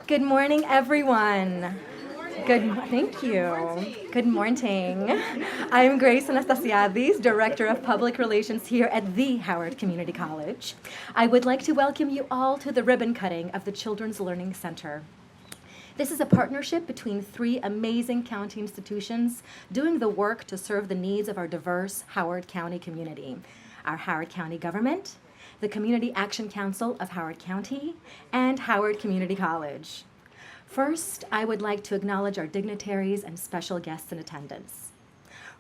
Good morning, everyone. Thank you. Good morning. I'm Grace Anastasiadis, Director of Public Relations here at the Howard Community College. I would like to welcome you all to the ribbon cutting of the Children's Learning Center. This is a partnership between three amazing county institutions doing the work to serve the needs of our diverse Howard County community. Our Howard County government, the Community Action Council of Howard County, and Howard Community College. First, I would like to acknowledge our dignitaries and special guests in attendance.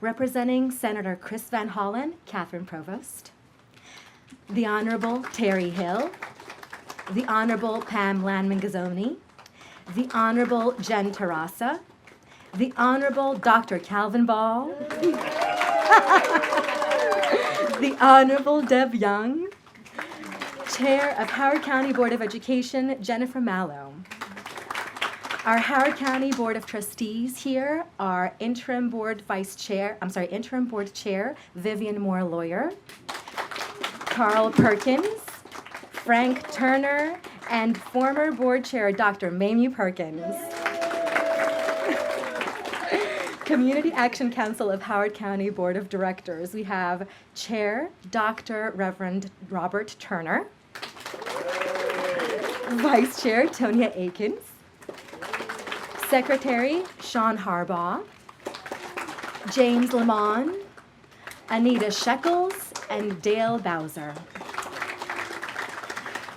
Representing Senator Chris Van Hollen, Catherine Provost, the Honorable Terry Hill, the Honorable Pam Lanman-Gazzoni, the Honorable Jen Terrassa, the Honorable Dr. Calvin Ball, the Honorable Deb Young, Chair of Howard County Board of Education, Jennifer Mallow. Our Howard County Board of Trustees here are Interim Board Chair, Vivian Moore Lawyer, Carl Perkins, Frank Turner, and former Board Chair, Dr. Mamie Perkins. Community Action Council of Howard County Board of Directors. We have Chair, Dr. Reverend Robert Turner, Vice Chair, Tonya Akins, Secretary, Sean Harbaugh, James Lamont, Anita Shekels, and Dale Bowser.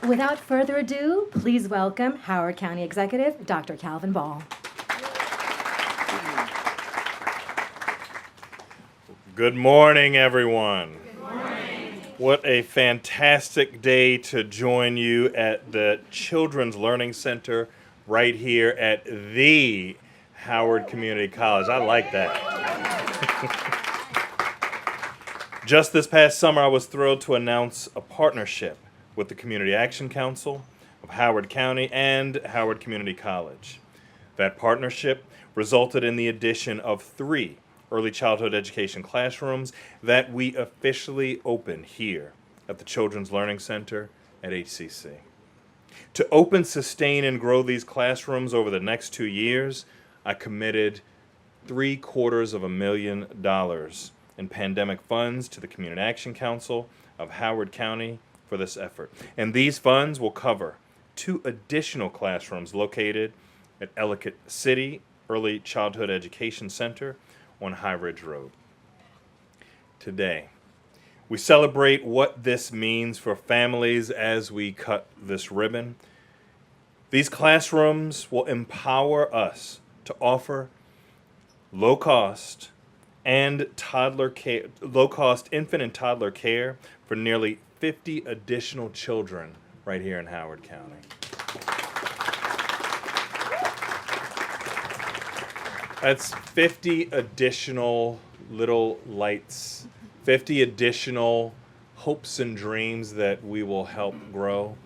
Without further ado, please welcome Howard County Executive, Dr. Calvin Ball. Good morning, everyone. Good morning. What a fantastic day to join you at the Children's Learning Center right here at the Howard Community College. I like that. Just this past summer, I was thrilled to announce a partnership with the Community Action Council of Howard County and Howard Community College. That partnership resulted in the addition of 3 early childhood education classrooms that we officially open here at the Children's Learning Center at HCC. To open, sustain, and grow these classrooms over the next 2 years, I committed $750,000 in pandemic funds to the Community Action Council of Howard County for this effort. And these funds will cover 2 additional classrooms located at Ellicott City Early Childhood Education Center on High Ridge Road. Today, we celebrate what this means for families as we cut this ribbon. These classrooms will empower us to offer low-cost infant and toddler care for nearly 50 additional children right here in Howard County. That's 50 additional little lights, 50 additional hopes and dreams that we will help grow,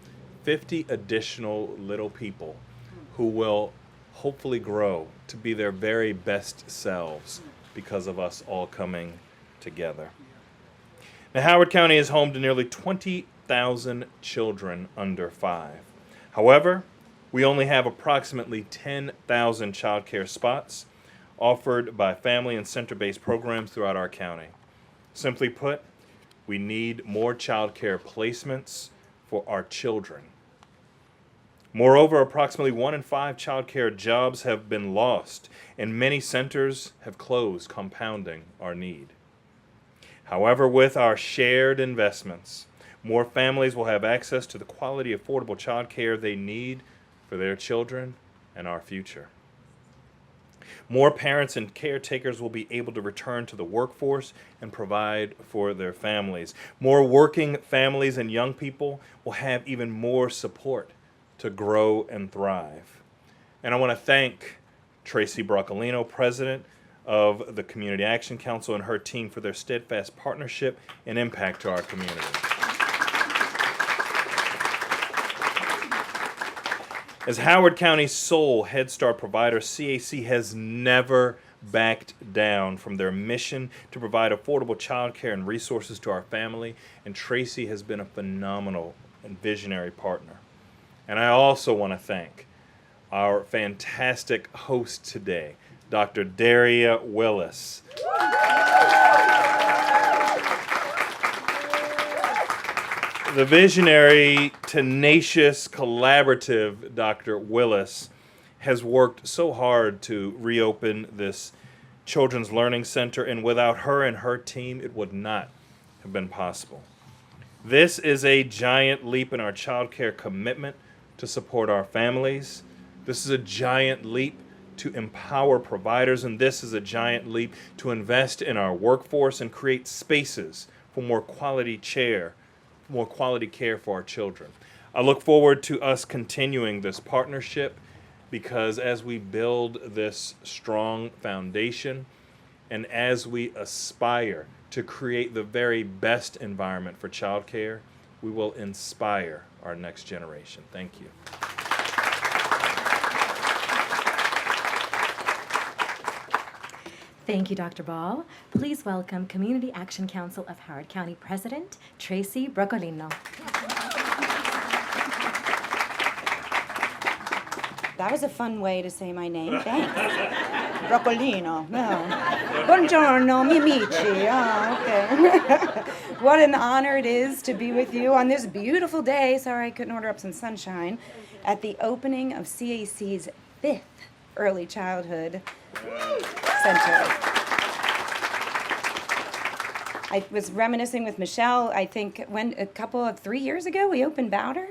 50 additional little people who will hopefully grow to be their very best selves because of us all coming together. Now, Howard County is home to nearly 20,000 children under 5. However, we only have approximately 10,000 child care spots offered by family and center-based programs throughout our county. Simply put, we need more child care placements for our children. Moreover, approximately 1 in 5 child care jobs have been lost, and many centers have closed, compounding our need. However, with our shared investments, more families will have access to the quality, affordable child care they need for their children and our future. More parents and caretakers will be able to return to the workforce and provide for their families. More working families and young people will have even more support to grow and thrive. And I want to thank Tracy Broccolino, President of the Community Action Council, and her team for their steadfast partnership and impact to our community. As Howard County's sole Head Start provider, CAC has never backed down from their mission to provide affordable child care and resources to our family, and Tracy has been a phenomenal and visionary partner. And I also want to thank our fantastic host today, Dr. Daria Willis. The visionary, tenacious, collaborative Dr. Willis has worked so hard to reopen this Children's Learning Center, and without her and her team, it would not have been possible. This is a giant leap in our child care commitment to support our families. This is a giant leap to empower providers, and this is a giant leap to invest in our workforce and create spaces for more quality care for our children. I look forward to us continuing this partnership, because as we build this strong foundation and as we aspire to create the very best environment for childcare, we will inspire our next generation. Thank you. Thank you, Dr. Ball. Please welcome Community Action Council of Howard County President Tracy Broccolino. That was a fun way to say my name. Thanks. Broccolino. No. Buongiorno, mi amici. Oh, okay. What an honor it is to be with you on this beautiful day. Sorry I couldn't order up some sunshine. At the opening of CAC's 5th Early Childhood Center. I was reminiscing with Michelle. I think when 3 years ago we opened Bowder.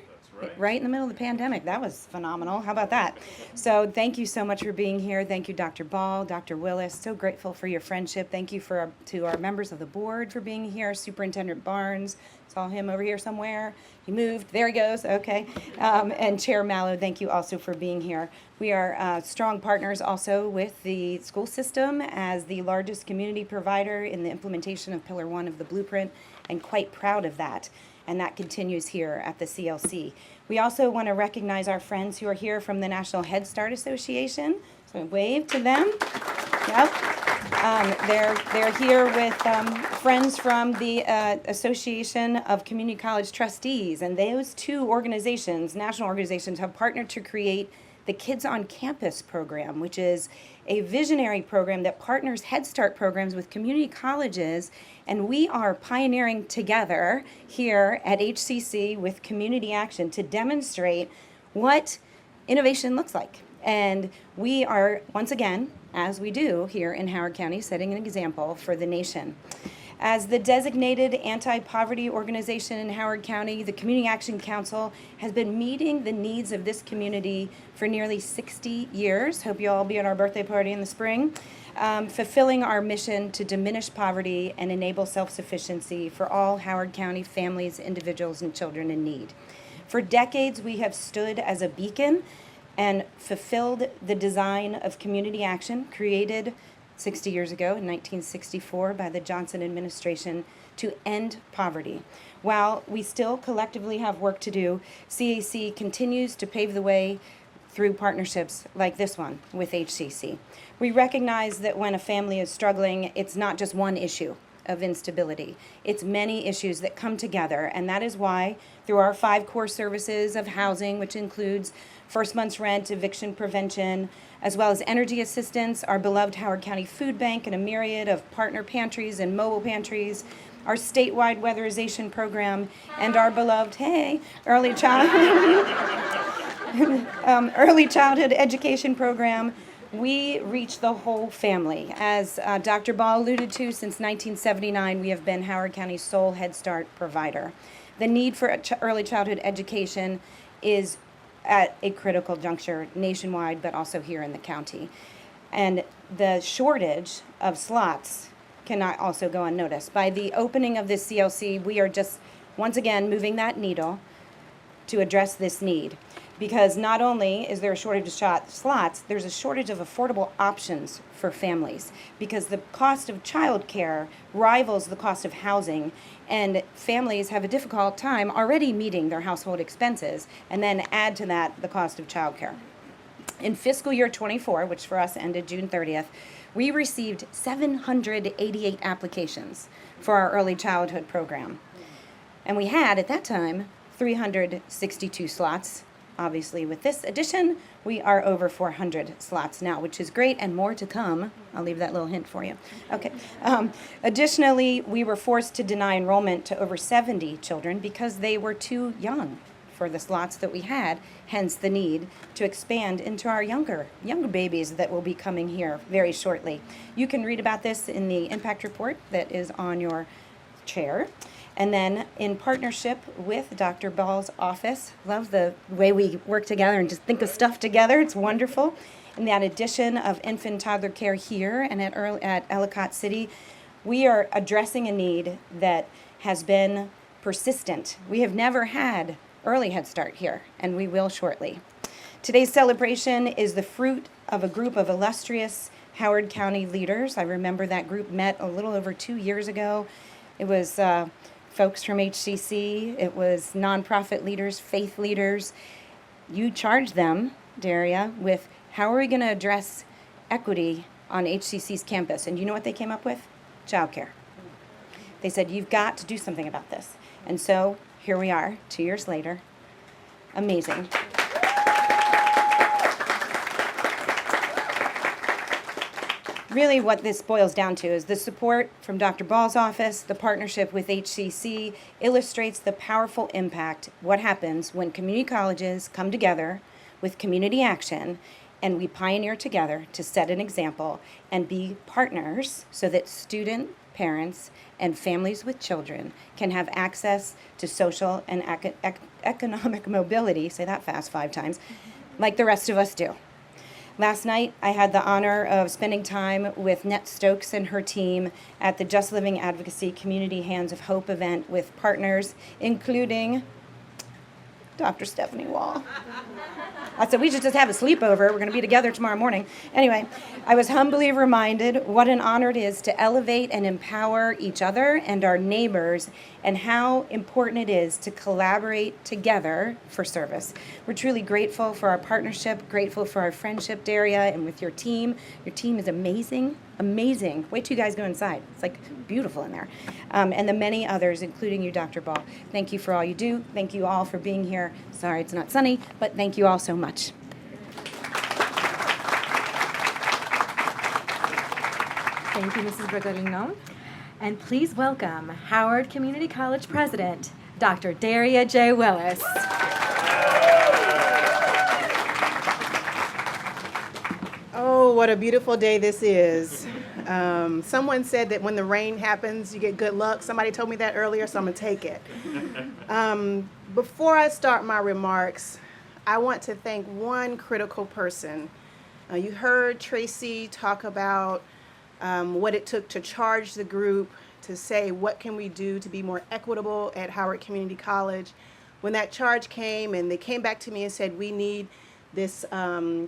Right in the middle of the pandemic. That was phenomenal. How about that? So thank you so much for being here. Thank you, Dr. Ball, Dr. Willis. So grateful for your friendship. Thank you to our members of the board for being here. Superintendent Barnes, saw him over here somewhere. He moved. There he goes. Okay. And Chair Mallow, thank you also for being here. We are strong partners also with the school system as the largest community provider in the implementation of Pillar 1 of the Blueprint, and quite proud of that. And that continues here at the CLC. We also want to recognize our friends who are here from the National Head Start Association. So wave to them. Yep. They're here with friends from the Association of Community College Trustees. And those two organizations, national organizations, have partnered to create the Kids on Campus program, which is a visionary program that partners Head Start programs with community colleges, and we are pioneering together here at HCC with Community Action to demonstrate what innovation looks like. And we are, once again, as we do here in Howard County, setting an example for the nation. As the designated anti-poverty organization in Howard County, the Community Action Council has been meeting the needs of this community for nearly 60 years. Hope you'll all be at our birthday party in the spring. Fulfilling our mission to diminish poverty and enable self-sufficiency for all Howard County families, individuals, and children in need. For decades, we have stood as a beacon and fulfilled the design of community action created 60 years ago in 1964 by the Johnson administration to end poverty. While we still collectively have work to do, CAC continues to pave the way through partnerships like this one with HCC. We recognize that when a family is struggling, it's not just one issue of instability. It's many issues that come together, and that is why through our 5 core services of housing, which includes first month's rent, eviction prevention, as well as energy assistance, our beloved Howard County Food Bank, and a myriad of partner pantries and mobile pantries, our statewide weatherization program, and our beloved, early childhood education program, we reach the whole family. As Dr. Ball alluded to, since 1979, we have been Howard County's sole Head Start provider. The need for early childhood education is at a critical juncture nationwide, but also here in the county. And the shortage of slots cannot also go unnoticed. By the opening of this CLC, we are just, once again, moving that needle to address this need. Because not only is there a shortage of slots, there's a shortage of affordable options for families. Because the cost of childcare rivals the cost of housing, and families have a difficult time already meeting their household expenses, and then add to that the cost of childcare. In fiscal year 24, which for us ended June 30th, we received 788 applications for our early childhood program. And we had, at that time, 362 slots Obviously, with this addition, we are over 400 slots now, which is great, and more to come. I'll leave that little hint for you. Okay. Additionally, we were forced to deny enrollment to over 70 children because they were too young for the slots that we had, hence the need to expand into our younger babies that will be coming here very shortly. You can read about this in the impact report that is on your chair. And then in partnership with Dr. Ball's office, love the way we work together and just think of stuff together. It's wonderful. And that addition of infant and toddler care here and at Ellicott City, we are addressing a need that has been persistent. We have never had early Head Start here, and we will shortly. Today's celebration is the fruit of a group of illustrious Howard County leaders. I remember that group met a little over 2 years ago. It was folks from HCC, it was nonprofit leaders, faith leaders. You charged them, Daria, with how are we going to address equity on HCC's campus? And you know what they came up with? Childcare. They said, you've got to do something about this. And so here we are, 2 years later. Amazing. Really what this boils down to is the support from Dr. Ball's office, the partnership with HCC illustrates the powerful impact, what happens when community colleges come together with community action and we pioneer together to set an example and be partners so that student, parents, and families with children can have access to social and economic mobility, say that fast 5 times, like the rest of us do. Last night, I had the honor of spending time with Net Stokes and her team at the Just Living Advocacy Community Hands of Hope event with partners, including Dr. Stephanie Wall. I said, we should just have a sleepover. We're going to be together tomorrow morning. Anyway, I was humbly reminded what an honor it is to elevate and empower each other and our neighbors and how important it is to collaborate together for service. We're truly grateful for our partnership, grateful for our friendship, Daria, and with your team. Your team is amazing, amazing. Wait till you guys go inside. It's like beautiful in there. And the many others, including you, Dr. Ball. Thank you for all you do. Thank you all for being here. Sorry it's not sunny, but thank you all so much. Thank you, Mrs. Bergolino. And please welcome Howard Community College President, Dr. Daria J. Willis. Oh, what a beautiful day this is. Someone said that when the rain happens, you get good luck. Somebody told me that earlier, so I'm going to take it. Before I start my remarks, I want to thank one critical person. You heard Tracy talk about what it took to charge the group to say what can we do to be more equitable at Howard Community College. When that charge came and they came back to me and said we need this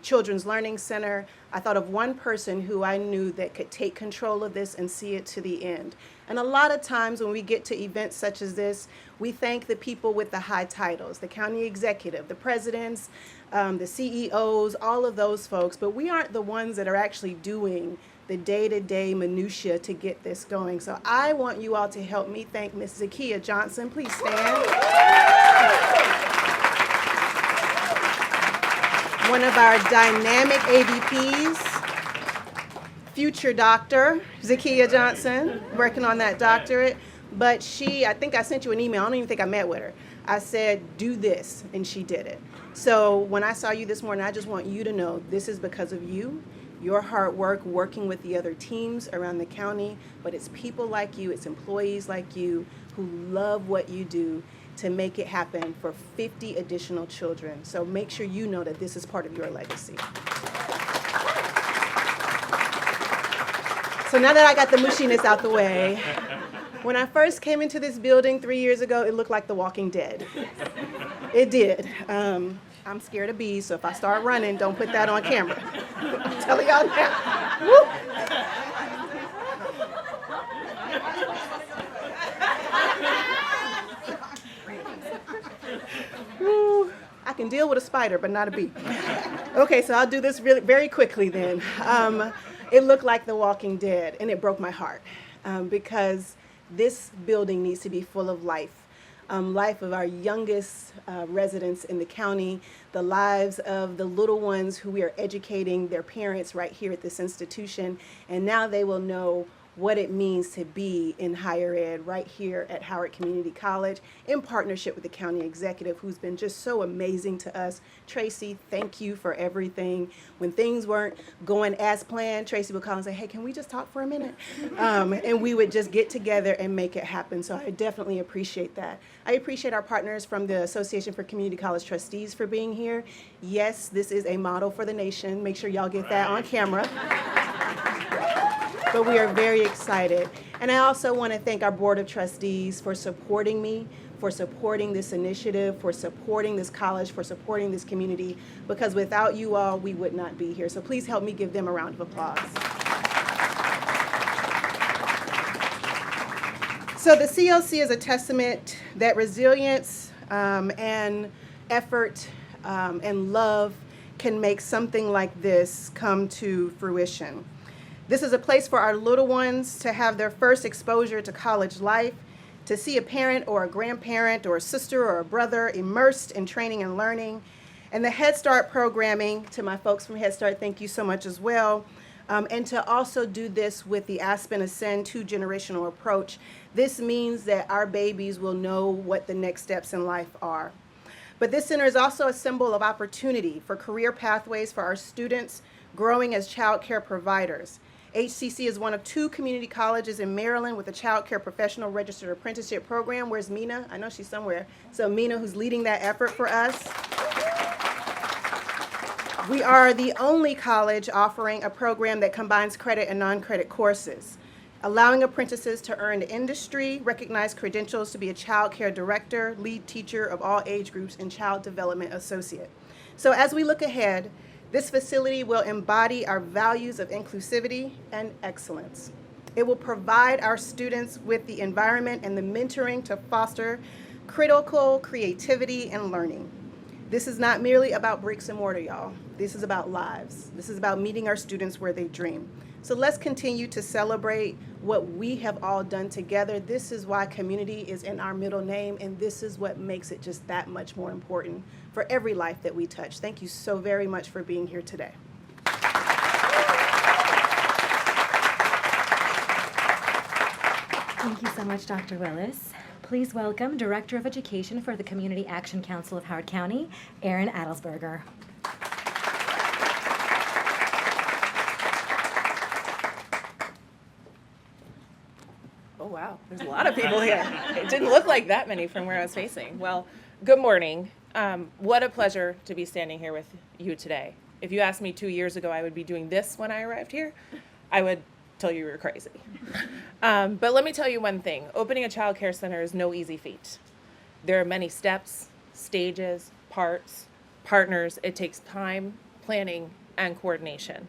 Children's Learning Center, I thought of one person who I knew that could take control of this and see it to the end. And a lot of times when we get to events such as this, we thank the people with the high titles, the county executive, the presidents, the CEOs, all of those folks, but we aren't the ones that are actually doing the day-to-day minutia to get this going. So I want you all to help me thank Ms. Zakiya Johnson. Please stand. One of our dynamic AVPs, future doctor, Zakiya Johnson, working on that doctorate. But I think I sent you an email. I don't even think I met with her. I said, do this, and she did it. So when I saw you this morning, I just want you to know this is because of you, your hard work working with the other teams around the county, but it's people like you, it's employees like you who love what you do to make it happen for 50 additional children. So make sure you know that this is part of your legacy. So now that I got the mushiness out the way, when I first came into this building 3 years ago, it looked like The Walking Dead. It did. I'm scared of bees, so if I start running, don't put that on camera. I'm telling y'all now. Woo. I can deal with a spider, but not a bee. Okay, so I'll do this really very quickly then. It looked like The Walking Dead, and it broke my heart because this building needs to be full of life. life of our youngest residents in the county, the lives of the little ones who we are educating their parents right here at this institution, and now they will know what it means to be in higher ed right here at Howard Community College in partnership with the county executive who's been just so amazing to us. Tracy, thank you for everything. When things weren't going as planned, Tracy would call and say, hey, can we just talk for a minute? And we would just get together and make it happen. So I definitely appreciate that. I appreciate our partners from the Association for Community College Trustees for being here. Yes, this is a model for the nation. Make sure y'all get that on camera. But we are very excited. And I also want to thank our Board of Trustees for supporting me, for supporting this initiative, for supporting this college, for supporting this community, because without you all, we would not be here. So please help me give them a round of applause. So the CLC is a testament that resilience and effort and love can make something like this come to fruition. This is a place for our little ones to have their first exposure to college life, to see a parent or a grandparent or a sister or a brother immersed in training and learning. And the Head Start programming, to my folks from Head Start, thank you so much as well. And to also do this with the Aspen Ascend 2-generational approach. This means that our babies will know what the next steps in life are. But this center is also a symbol of opportunity for career pathways for our students growing as child care providers. HCC is one of 2 community colleges in Maryland with a child care professional registered apprenticeship program. Where's Mina? I know she's somewhere. So Mina, who's leading that effort for us. We are the only college offering a program that combines credit and non-credit courses, allowing apprentices to earn industry, recognized credentials to be a child care director, lead teacher of all age groups, and child development associate. So as we look ahead, this facility will embody our values of inclusivity and excellence. It will provide our students with the environment and the mentoring to foster critical creativity and learning. This is not merely about bricks and mortar, y'all. This is about lives. This is about meeting our students where they dream. So let's continue to celebrate what we have all done together. This is why community is in our middle name, and this is what makes it just that much more important for every life that we touch. Thank you so very much for being here today. Thank you so much, Dr. Willis. Please welcome Director of Education for the Community Action Council of Howard County, Erin Adelsberger. Oh, wow. There's a lot of people here. It didn't look like that many from where I was facing. Well, good morning. What a pleasure to be standing here with you today. If you asked me 2 years ago I would be doing this when I arrived here, I would tell you were crazy. But let me tell you one thing. Opening a child care center is no easy feat. There are many steps, stages, parts, partners. It takes time, planning, and coordination.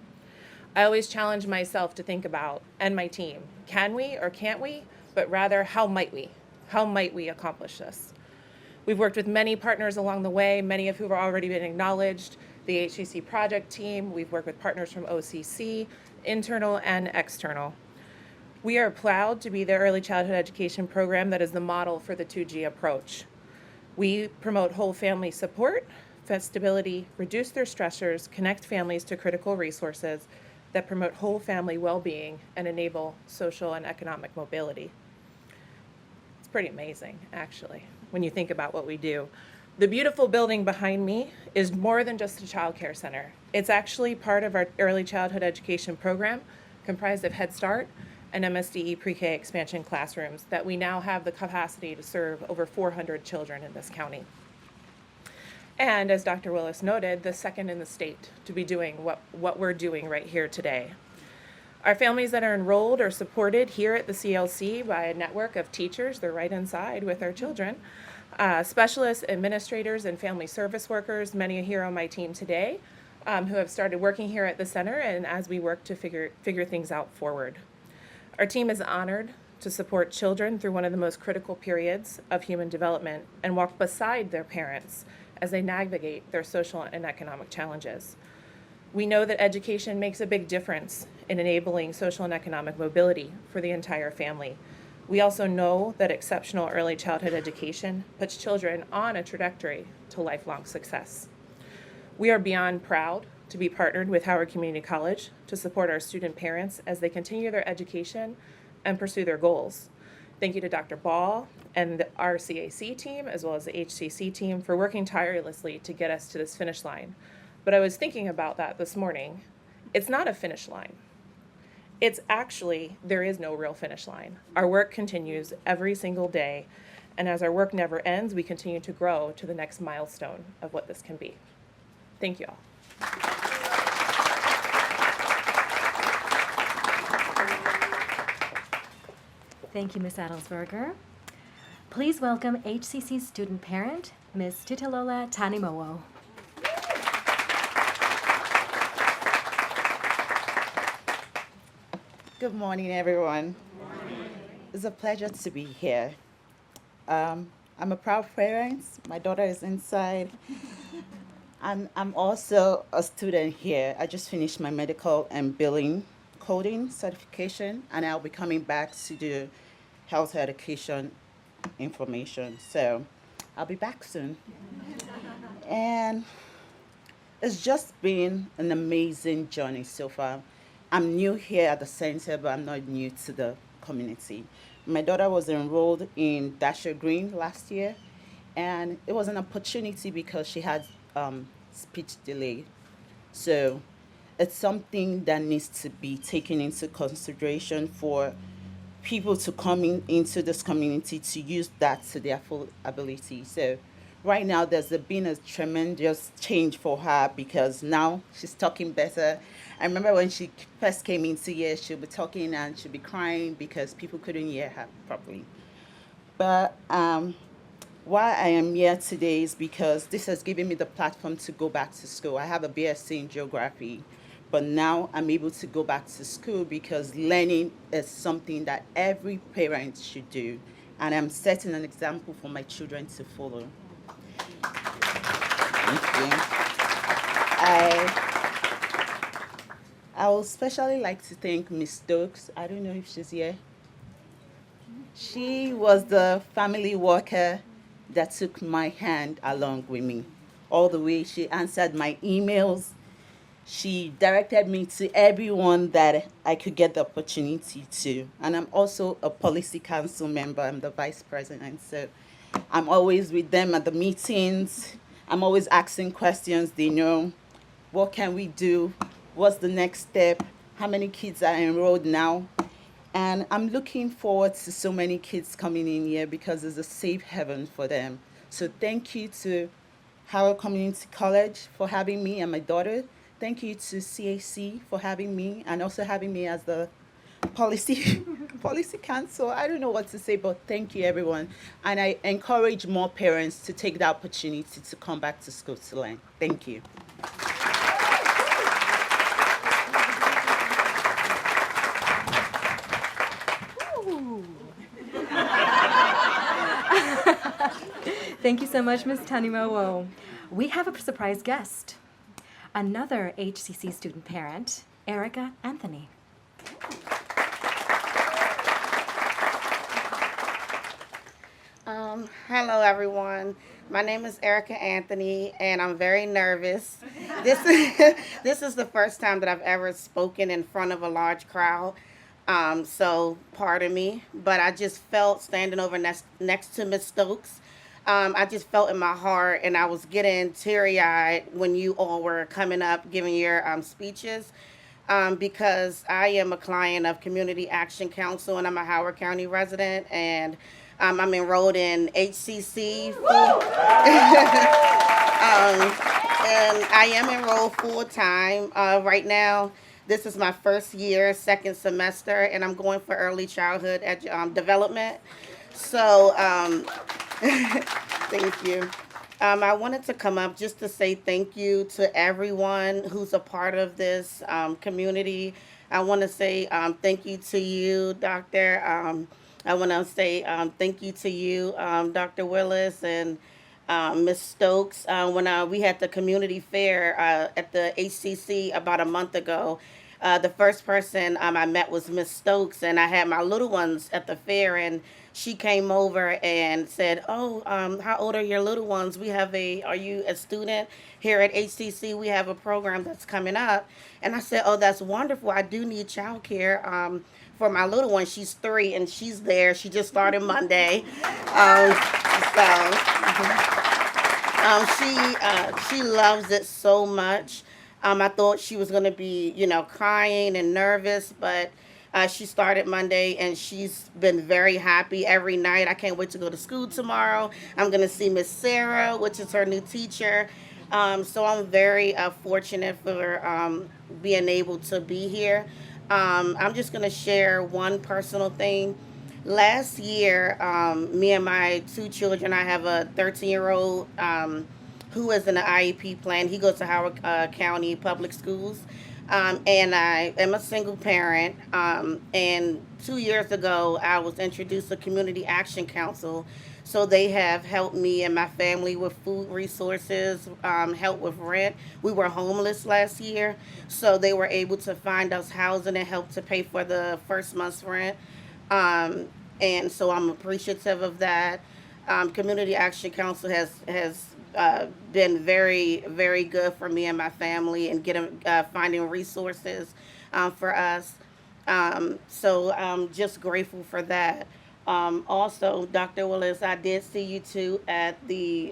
I always challenge myself to think about, and my team, can we or can't we? But rather, how might we? How might we accomplish this? We've worked with many partners along the way, many of whom have already been acknowledged. The HCC project team, we've worked with partners from OCC, internal and external. We are proud to be the early childhood education program that is the model for the 2G approach. We promote whole family support, stability, reduce their stressors, connect families to critical resources that promote whole family well-being and enable social and economic mobility. It's pretty amazing, actually, when you think about what we do. The beautiful building behind me is more than just a child care center. It's actually part of our early childhood education program, comprised of Head Start and MSDE pre-K expansion classrooms that we now have the capacity to serve over 400 children in this county. And as Dr. Willis noted, the second in the state to be doing what we're doing right here today. Our families that are enrolled are supported here at the CLC by a network of teachers, they're right inside with our children, specialists, administrators, and family service workers, many are here on my team today, who have started working here at the center and as we work to figure things out forward. Our team is honored to support children through one of the most critical periods of human development and walk beside their parents as they navigate their social and economic challenges. We know that education makes a big difference in enabling social and economic mobility for the entire family. We also know that exceptional early childhood education puts children on a trajectory to lifelong success. We are beyond proud to be partnered with Howard Community College to support our student parents as they continue their education and pursue their goals. Thank you to Dr. Ball and our CAC team, as well as the HCC team, for working tirelessly to get us to this finish line. But I was thinking about that this morning. It's not a finish line. It's actually, there is no real finish line. Our work continues every single day, and as our work never ends, we continue to grow to the next milestone of what this can be. Thank you all. Thank you, Ms. Adelsberger. Please welcome HCC student parent, Ms. Titilola Tanimowo. Good morning, everyone. It's a pleasure to be here. I'm a proud parent. My daughter is inside. I'm also a student here. I just finished my medical and billing coding certification, and I'll be coming back to do health education information. So I'll be back soon. And it's just been an amazing journey so far. I'm new here at the center, but I'm not new to the community. My daughter was enrolled in Dasher Green last year, and it was an opportunity because she had speech delay. So it's something that needs to be taken into consideration for people to come into this community to use that to their full ability. So right now there's been a tremendous change for her because now she's talking better. I remember when she first came into here, she'll be talking and she'll be crying because people couldn't hear her properly. But why I am here today is because this has given me the platform to go back to school. I have a BSc in geography, but now I'm able to go back to school because learning is something that every parent should do. And I'm setting an example for my children to follow. Thank you. I would especially like to thank Miss Stokes. I don't know if she's here. She was the family worker that took my hand along with me all the way. She answered my emails. She directed me to everyone that I could get the opportunity to. And I'm also a policy council member. I'm the vice president. So I'm always with them at the meetings. I'm always asking questions. They know, what can we do? What's the next step? How many kids are enrolled now? And I'm looking forward to so many kids coming in here because it's a safe haven for them. So thank you to Howard Community College for having me and my daughter. Thank you to CAC for having me and also having me as the policy council. I don't know what to say, but thank you, everyone. And I encourage more parents to take the opportunity to come back to school to learn. Thank you. Thank you so much, Ms. Tanimowo. We have a surprise guest, another HCC student parent, Erica Anthony. Hello, everyone. My name is Erica Anthony, and I'm very nervous. This is the first time that I've ever spoken in front of a large crowd, so pardon me. But I just felt standing over next to Ms. Stokes. I just felt in my heart, and I was getting teary-eyed when you all were coming up giving your speeches, because I am a client of Community Action Council, and I'm a Howard County resident, and I'm enrolled in HCC, and I am enrolled full-time right now. This is my first year, second semester, and I'm going for early childhood development. So, thank you. I wanted to come up just to say thank you to everyone who's a part of this community. I want to say thank you to you, Doctor. I want to say thank you to you, Dr. Willis and Ms. Stokes. When we had the community fair at the HCC about a month ago, The first person I met was Miss Stokes, and I had my little ones at the fair, and she came over and said, "Oh, how old are your little ones? Are you a student here at HCC? We have a program that's coming up." And I said, "Oh, that's wonderful. I do need childcare for my little one. She's 3, and she's there. She just started Monday." She loves it so much. I thought she was going to be, crying and nervous, but she started Monday, and she's been very happy every night. I can't wait to go to school tomorrow. I'm going to see Miss Sarah, which is her new teacher. So I'm very fortunate for being able to be here. I'm just going to share one personal thing. Last year, me and my 2 children, I have a 13-year-old who is in the IEP plan. He goes to Howard County Public Schools. And I am a single parent. And 2 years ago, I was introduced to Community Action Council. So they have helped me and my family with food resources, help with rent. We were homeless last year, so they were able to find us housing and help to pay for the first month's rent. And so I'm appreciative of that. Community Action Council has been very, very good for me and my family and finding resources for us. So I'm just grateful for that. Also, Dr. Willis, I did see you too at the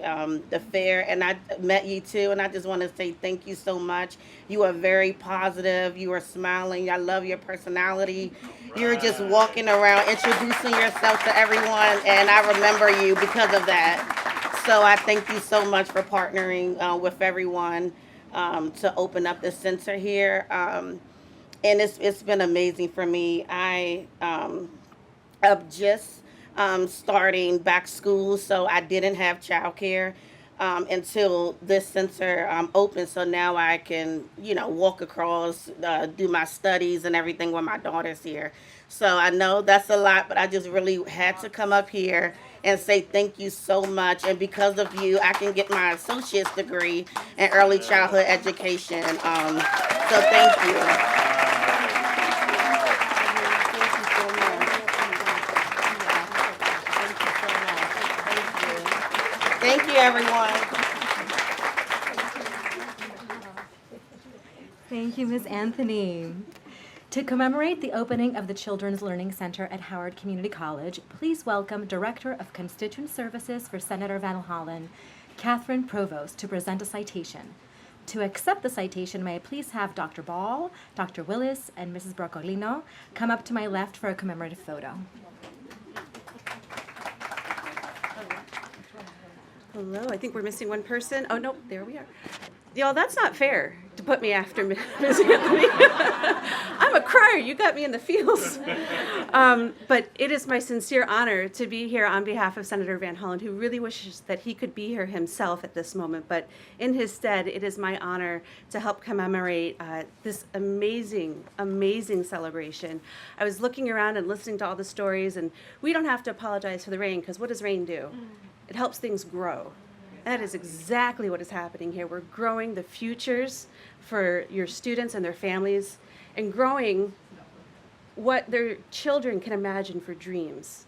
fair, and I met you too, and I just want to say thank you so much. You are very positive. You are smiling. I love your personality. You're just walking around introducing yourself to everyone, and I remember you because of that. So I thank you so much for partnering with everyone to open up the center here. And it's been amazing for me. Of just starting back school, so I didn't have childcare until this center opened. So now I can, walk across, do my studies and everything when my daughter's here. So I know that's a lot, but I just really had to come up here and say thank you so much. And because of you, I can get my associate's degree in early childhood education. So thank you. Thank you, everyone. Thank you, Ms. Anthony. To commemorate the opening of the Children's Learning Center at Howard Community College, please welcome Director of Constituent Services for Senator Van Hollen, Catherine Provost, to present a citation. To accept the citation, may I please have Dr. Ball, Dr. Willis, and Mrs. Brocolino come up to my left for a commemorative photo. Hello, I think we're missing one person. Oh, no, there we are. Y'all, that's not fair to put me after Ms. Anthony. I'm a crier. You got me in the feels. But it is my sincere honor to be here on behalf of Senator Van Hollen, who really wishes that he could be here himself at this moment. But in his stead, it is my honor to help commemorate this amazing, amazing celebration. I was looking around and listening to all the stories, and we don't have to apologize for the rain, because what does rain do? It helps things grow. That is exactly what is happening here. We're growing the futures for your students and their families, and growing what their children can imagine for dreams,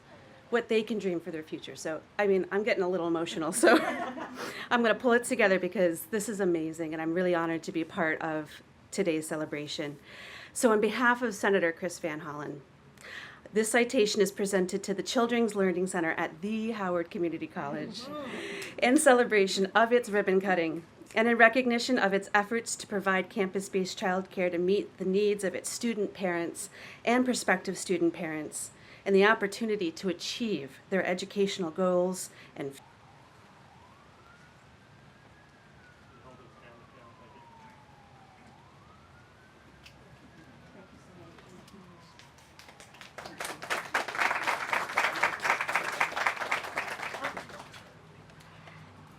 what they can dream for their future. So, I'm getting a little emotional, so I'm going to pull it together because this is amazing, and I'm really honored to be part of today's celebration. So on behalf of Senator Chris Van Hollen, this citation is presented to the Children's Learning Center at the Howard Community College in celebration of its ribbon cutting and in recognition of its efforts to provide campus-based childcare to meet the needs of its student parents and prospective student parents, and the opportunity to achieve their educational goals and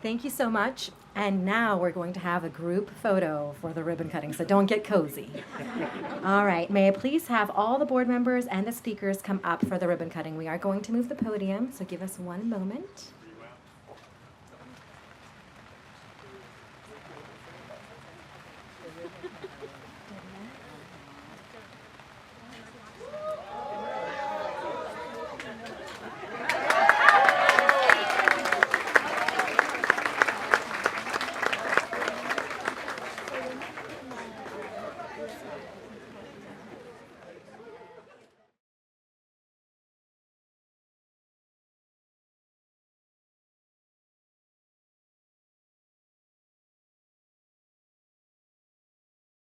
Thank you so much. And now we're going to have a group photo for the ribbon cutting, so don't get cozy. All right, may I please have all the board members and the speakers come up for the ribbon cutting. We are going to move the podium, so give us one moment.